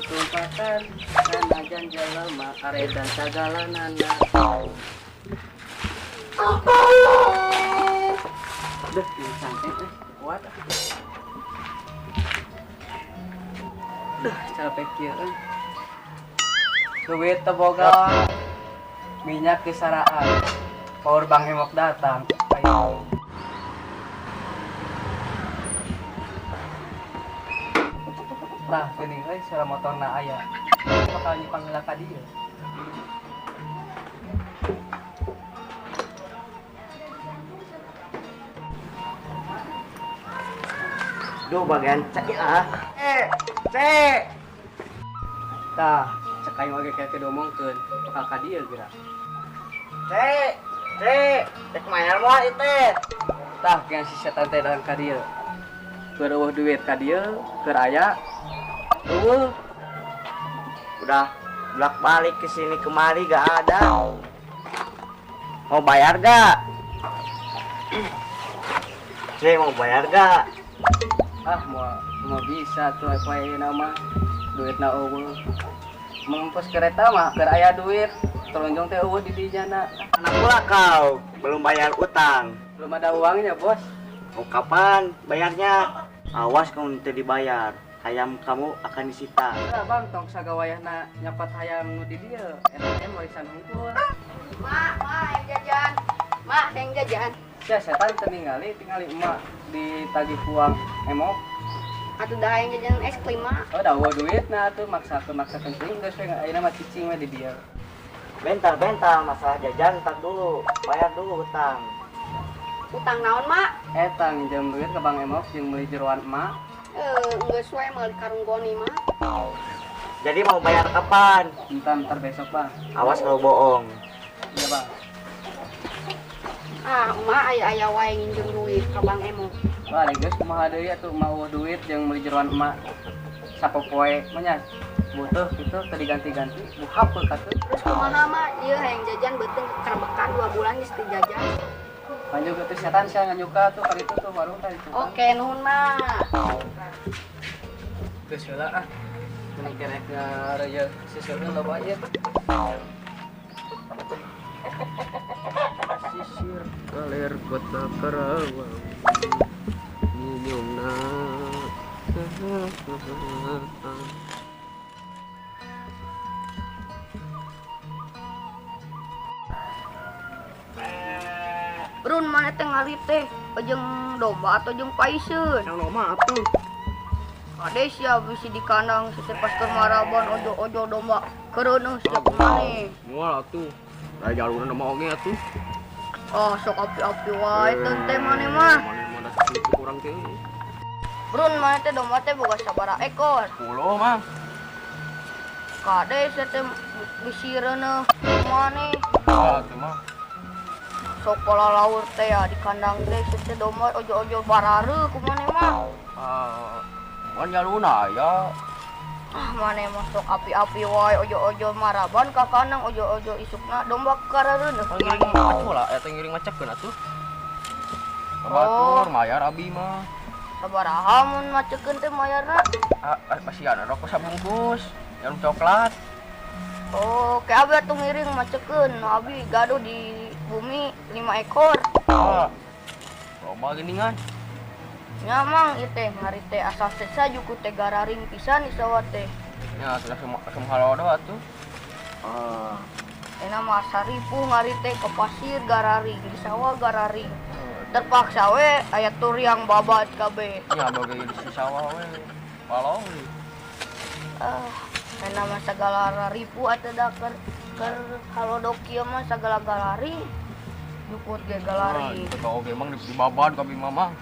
tumpatan sanajan jalema aredan sagalanana. Duh, ini santai kuat. Duh, capek kieu. Duit teu boga. Minyak kisaraan. Power bank hemok datang. Ayo. Tah, geuning euy suara motorna aya. Bakal dipanggil ka dieu. Duh, bagian cek ya. Cek. Tah, cek aing oge kayak kedomongkeun, bakal ka dieu geura. Cek. Cek mayar moal itu. Tah, yang si setan teh datang ka dieu. Keur eueuh duit ka dieu, keur aya. Tuh. Udah bolak-balik ke sini kemari gak ada. Mau bayar gak? Cek, mau bayar gak? Ah, mau bisa tuh apa nama duitna eueuh. Mengempus kereta mah keur aya duit, telunjung teh eueuh di dijana. Anak pula kau, belum bayar utang. Belum ada uangnya, Bos. Mau kapan bayarnya? Awas kamu nanti dibayar. Hayam kamu akan disita. Udah Bang, tong sagawayahna nyapat hayam nu di dieu, eta teh warisan hungkul. Mak, yang jajan. Mak, yang jajan. Sia setan teu ningali emak ditagih uang emok. Atuh dah yang jajan es krim, Mak. Oh, da eueuh duitna atuh maksakeun teuing geus we ayeuna mah cicing we di dieu. Bentar, masalah jajan ntar dulu. Bayar dulu utang. Utang naon, Mak? Eta nginjem duit ke Bang Emok jeung meuli jeroan emak. Geus we meuli karung goni, Mak. Jadi mau bayar kapan? Entar besok, Bang. Awas kalau bohong. Iya, Bang. Ah, emak aya wae nginjem duit ka Bang Emo. Wah, geus kumaha deui atuh emak eueuh duit jeung meuli jeroan emak. Sapopoe mah nya butuh kitu teu diganti-ganti, buhap katuh. Terus kumaha, Mak? Ieu hayang jajan beuteung karbekan 2 bulan geus teu jajan. Lanjut ke setan saya nganyuka tuh kali itu tuh warung tadi tuh. Oke, nuhun, Mak. Geus heula ah. Ini kena ngareje sisirna loba ieu. Sisir kaler kota Karawang. Minumna. Brun mana teh ngali teh jeung domba atau jeung paiseun? Yang nomor apa? Ade sia bisi di kandang si Pastor Maraban ojo domba kereuneuh sia kumane. Moal atuh. Da jalurna mah oge atuh. Oh, sok api-api wae teh maneh mah. Mana satu kurang teh. Brun mana teh domba teh boga sabaraha ekor? 10 mah. Kade sia teh bisi reuneuh kumane. Ah, teh mah. Sok pola laur teh ya di kandang teh sia teh domba ojo-ojo barareu kumane mah. Kan jalurna aya. Ah, maneh mah sok api-api wae ojo-ojo Maraban ka kandang ojo-ojo isukna domba karereuneuh. Ngiring atuh lah, eta ngiring macekeun atuh. Batur mayar abi mah. Sabaraha mun macekeun teh mayarna? Pasian rokok sabungkus, jarum coklat. Oh, kayak abi atuh ngiring macekeun, abi gaduh di bumi 5 ekor. Loba geuningan. Nya mang ieu teh ngari teh asal saju ku teh gararing pisan di sawah teh. Ya, sudah semua halodo atuh. Oh. Enak mah saripu ngari teh ke pasir gararing di sawah gararing. Terpaksa we aya tur yang babat kabeh. Ya, bagi di sawah we. Walau we. Enak mah sagala ripu atuh da keur halodo kieu mah sagala galaring. Jukut ge galaring. Itu oge emang di babat kabeh mama.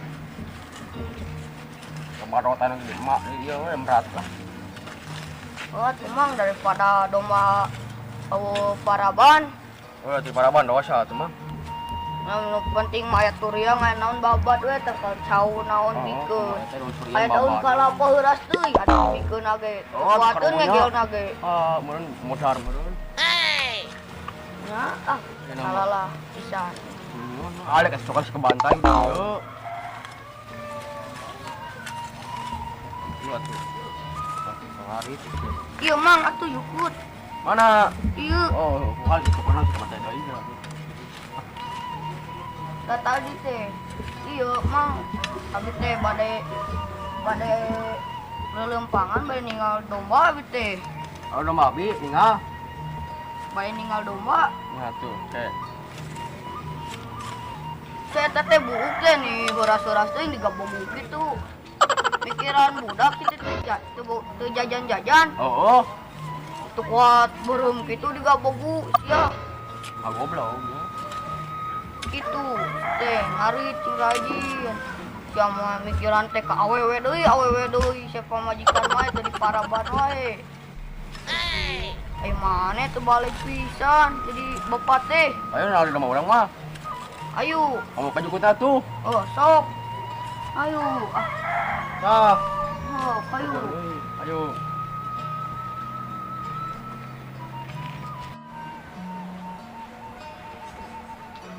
Kemarotan yang emak dia we berat lah. Oh, emang daripada domba paraban. Oh, di paraban dosa tuh mah. Yang penting mah aya turiang aya naon babat we teh cau naon pikeun. Aya daun kalapa heuras teuy atuh pikeun age. Kuateun ngegelna ge. Meureun modar meureun. Nya salalah pisan. Ada kasih coklat kebantai gitu. Lu atuh. Hari itu. Iya mang atuh yukut. Mana? Iya. Oh, kali itu pernah sama saya ini. Da tadi teh. Iya mang. Abi teh bade lelempangan bade ninggal domba abi teh. Oh, domba abi tinggal. Bade ninggal domba. Nah tuh, oke. Saya teh buuk teh nih beras-beras teh digabung gitu. Pikiran budak gitu teu jajan-jajan. Oh, Teu kuat beureum gitu digabung sia. goblok. Gitu teh ngarit cing rajin. Sia mah mikiran teh ka awewe deui siapa majikan mah teh di paraban wae. Mana teu balik pisan jadi bapak teh. Ayo nalih sama orang mah. Ayo. Kamu kan juga tuh. Oh, sok. Ayo. Ah, Nah, oh, ayo. ayo.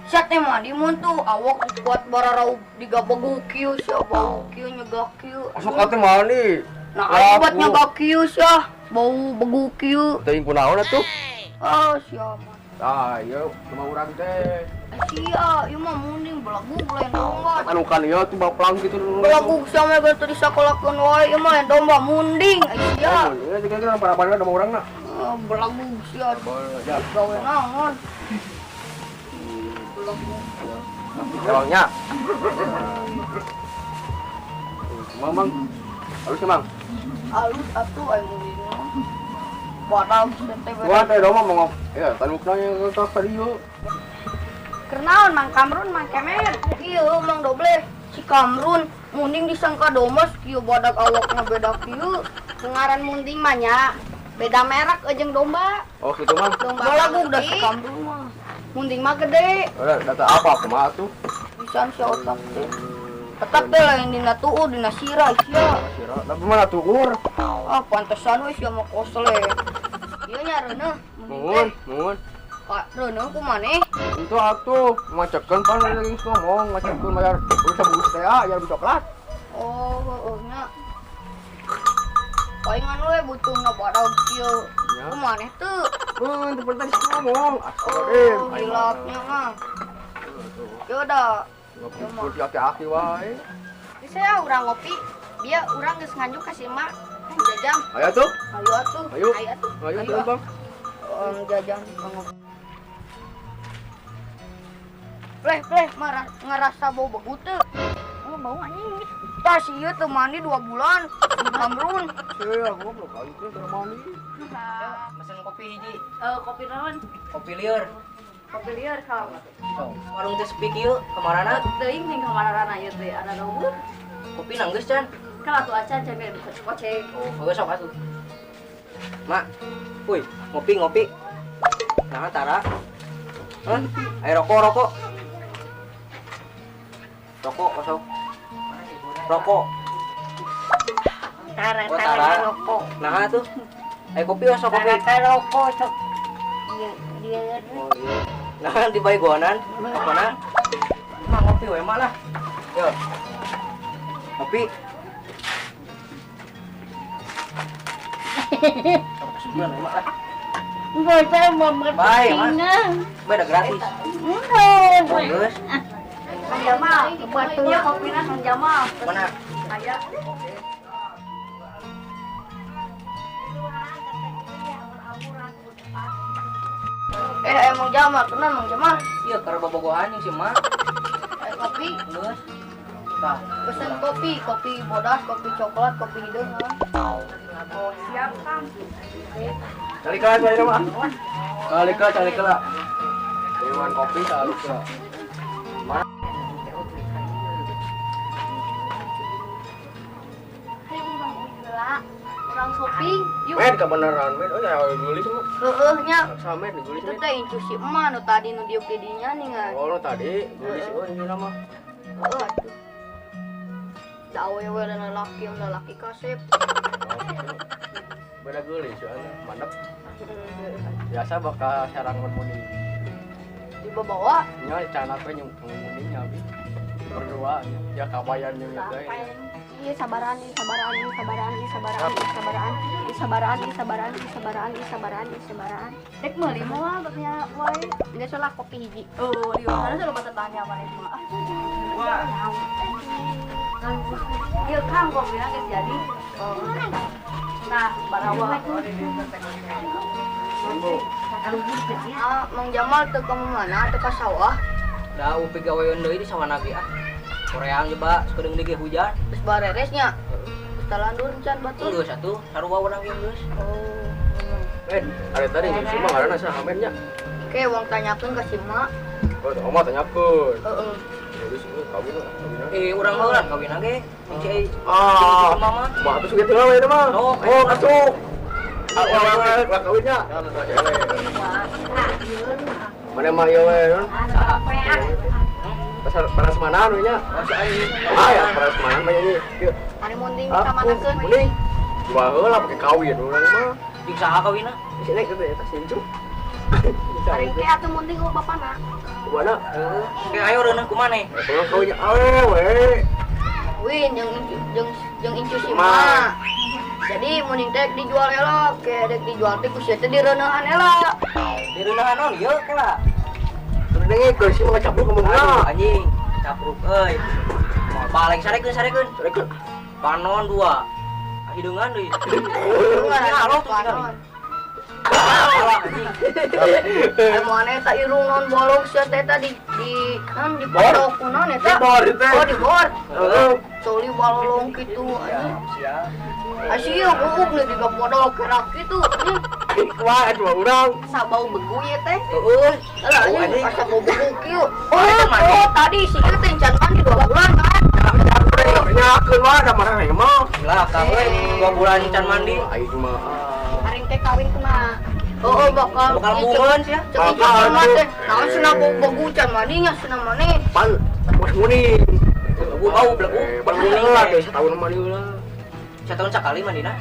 Sia teh mah di mun tuh awak kuat bararau digabegu kieu sia bau kieu nyegah kieu. Masuk atuh mah nih. Nah, aya buat nyegah kieu sia bau begu kieu. Teuing kunaon atuh? Ah, sia mah. Ah, iya, cuma urang teh. Sia, ieu mah munding belagu lain domba. Anu kan ieu tuh baplang gitu dulu. Belagu sia mah geus teu disakolakeun wae ieu mah domba munding sia. Iya, juga para-para sama urang na. Belagu sia Ya, gawe naon. Belagu sia. emangnya. Mang. Halus ya, Mang. Alus atuh aya munding. Padahal teh Gua teh dong mau ya, tanukna yang ka kadieu. Kernaon Mang Kamrun Mang Kemer. Ieu Mang Doble si Kamrun munding disangka domas kieu badak awakna beda kieu. Ngaran munding mah nya beda merek jeung domba. Oh, gitu, Mang. Domba Balagu udah si putih, Kamrun mah. munding mah gede. Udah, data apa kumaha tuh? Pisan si otak teh. Otak teh lain dina tuur dina sirah sia. Kira, tapi mana tukur? Ah pantesan we sia mah kosle. Ieu nya reuneuh. Nuhun. Kak reuneuh ku maneh. Itu atuh, ngacekeun pan lagi ngomong, ngacekeun bayar udah sebus teh ya coklat. Oh, heueuh nya. Palingan we butuhna badag kieu. Ya. Ku maneh teu. Itu pertanyaan sih ngomong. Oh, hilapnya mah. Ya udah. Kursi aki-aki wae. Bisa ya urang ngopi. Dia urang geus nganjuk ka si mak. Jajang. Ayo tuh. Ayo atuh. Ayo. Ayo atuh. Ayo Ayo. tuh, Bang. Jajan banget. Pleh, ngerasa bau begut teu. Oh, bau anjing. Tas ieu teu mandi 2 bulan. Kamrun. Saya goblok kali itu keur mandi. Mesen kopi hiji, Kopi naon? kopi lieur. Kopi lieur ka. Warung teh sepi kieu, kemarana Teuing ning kamarana ieu teh ada nomor. kopi nanggeus can. Kalau atuh acan cenah kocek. Oh, geus sok atuh. Mak, wuy, ngopi. Nah, tara. Hah? Ayo rokok. Rokok kosong. Rokok. Tara Oh, tara. rokok. Nah, tuh. Ayo kopi kosong kopi. Tara rokok sok. Dia Oh, iya. Nah, di bayi goanan. Apana? Mak ngopi we mak lah. Yo. Kopi. Sebulan we mak lah. enggak saya mau Baik, Mak. bertingan. Beda gratis. Enggak. Bagus. Kang Jamal, batunya kopina Kang Jamal. Mana? Aya. Emang Jamal, kenal Mang Jamal. Iya, karena bobogohan yang si Mak. Kopi, Geus. Tah. pesen kopi bodas, kopi coklat, kopi hidung. Oh, siap Kang. Cari kelas bae mah. Cari kelas. Dewan kopi cari kelas. Ayo urang gila. Urang shopping. Yuk. Men kebenaran men. Oh ya gelis mah. Heueuh nya. Sama men gelis Itu men. teh incu si emak nu tadi nu diuk di dinya ningan. Oh lo tadi gelis oh ini nama. Heueuh atuh. Da awewe dan lelaki kasep. Beda gelis soalnya mantap. Biasa bakal sarang muni. Dibawa Nya cana teh nyung muninya abi. Berdua ya kabayan nya teh. Iya sabaran, sabaran, sabaran, sabaran, sabaran, sabaran, sabaran, sabaran, sabaran, sabaran. Dek meuli mah batnya wae. Enggak salah kopi hiji. Oh, di mana selalu bata tanya mana mah. Ieu Kang kok bilang geus jadi. Oh. Nah, barawa. Mang Jamal teu ka mana? Teu ka sawah. Da upi gawean deui di sawana ge ah. Koreang coba sekedeng dige hujan. Geus bareresnya. Geus talandur can batur. Geus atuh sarua urang ge geus. Oh. Ada tadi si mah karena saya hamennya. Oke, uang tanyakeun ka si Mak. Oh, oma tanyakeun. Heeh. Jadi sih kawin lah. Urang mah urang kawin ge. Cai. Mama. Mah atuh suget heula we mah. Oh, atuh. Lah kawinnya. Mana mah ieu we, non? Panas mana anu nya? Ah ya, panas mana mah ini. Ari munding ka manakeun. Mending. Gua heula pake kawin urang mah. Jeung saha kawinna? Di sini kita eta sincu. Ari ke atuh munding ku bapana. Kumaha? Oke, ayo reuneuh kumaneh. Kalau kawinnya awe we. Win jeung incu si Mak. Jadi mending teh dijual elok, ke dek dijual teh ku sia teh direuneuhan elok. Di reuneuhan naon ieu kela? Terus dengi ke si mah capruk ngomong Aduh, na. anjing, capruk euy. Moal balik sarekeun. Sarekeun. Panon 2. Hideungan deui. Enggak Halo tuh panon. Salah anjing. Emane ta irung non bolong sia teh tadi di kan di pondok kunaon eta? Di bor itu. Oh di bor. Heeh. Toli balolong kitu anjing. Siap. Asyik buuk nih di pondok kerak kitu anjing. Wah, dua orang. Sabau begu ye teh. Heeh. Alah anjing pas sabau begu kieu. Oh tadi si ieu teh can mandi 2 bulan kan. Nyakeun mah da marah mah. Lah, kawe 2 bulan can mandi. Aing mah. Haring teh kawin kumaha? Oh bakal Bukan sih ya. Cek ieu mah teh. Naon cenah begu can mandinya cenah maneh. Pan bos muni. Bau bau blebu. Bagi lah geus tahun mah lah. Setahun sekali mandina.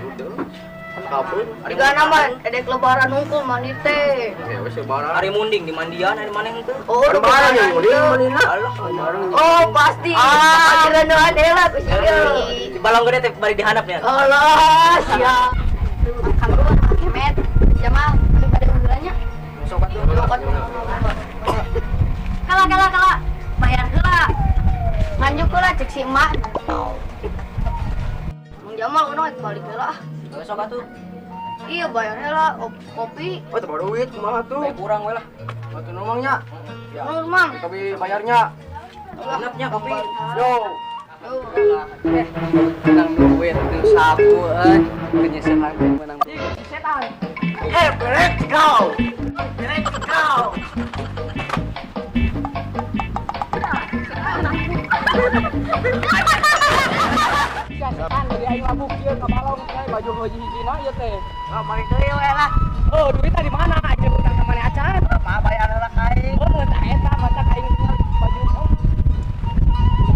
Kan kapun. Diga nama edek lebaran hungkul mandi teh. Ya wes lebaran. Hari munding di mandian, hari maneh henteu. Oh Lebaran nih, muni manina. Allah. Oh pasti. Ah direuneuhan heula ku ieu. Di balong gede teh bari dihandapnya. Allah sia. Makan dulu kemet. Jamal pada undurannya. Sobat Kala. Bayar heula. Nganjuk heula cek si emak. Mang Jamal udah balik heula. Besok atuh. Iya bayar heula kopi. Oh, teu duit kumaha tuh? Bae kurang we lah. Batu nomangnya. Nur Mang. Tapi bayarnya. Genepnya kopi. Yo. Menang duit itu sapu penyesalan menang Setan. Let's go. Let's go. setan dari aing mabuk kieu ka balong teh baju hiji hijina ieu teh. Mari deui we lah. Oh, duitnya di mana? Aing utang ka maneh acan. Mah bayar heula ka aing. Oh, eta eta mata ka aing baju.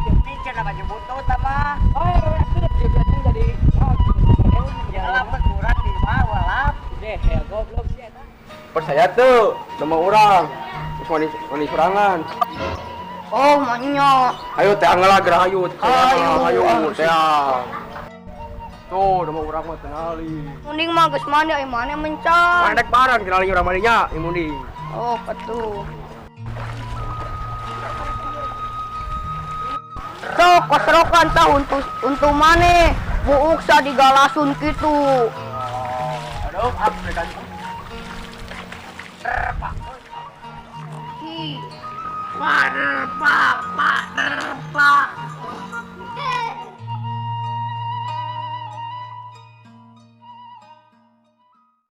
Ini cenah baju butut tah mah. Oh, itu biasanya jadi Heula kurang di mah walap. deh ya goblok sih eta. Percaya tuh nama orang. Terus mani sorangan. Oh manya. Ayo teh anggalah gerah hayu. Hayu. Hayu teh. Tuh nama orang mah tenali. Mending mah geus mandi aya maneh mencan. Mandek barang kenali orang maninya imundi. Oh patuh. Sok kosrokan tah untuk maneh. Buuk sa digalasun kitu. Aduh, kan. Pak.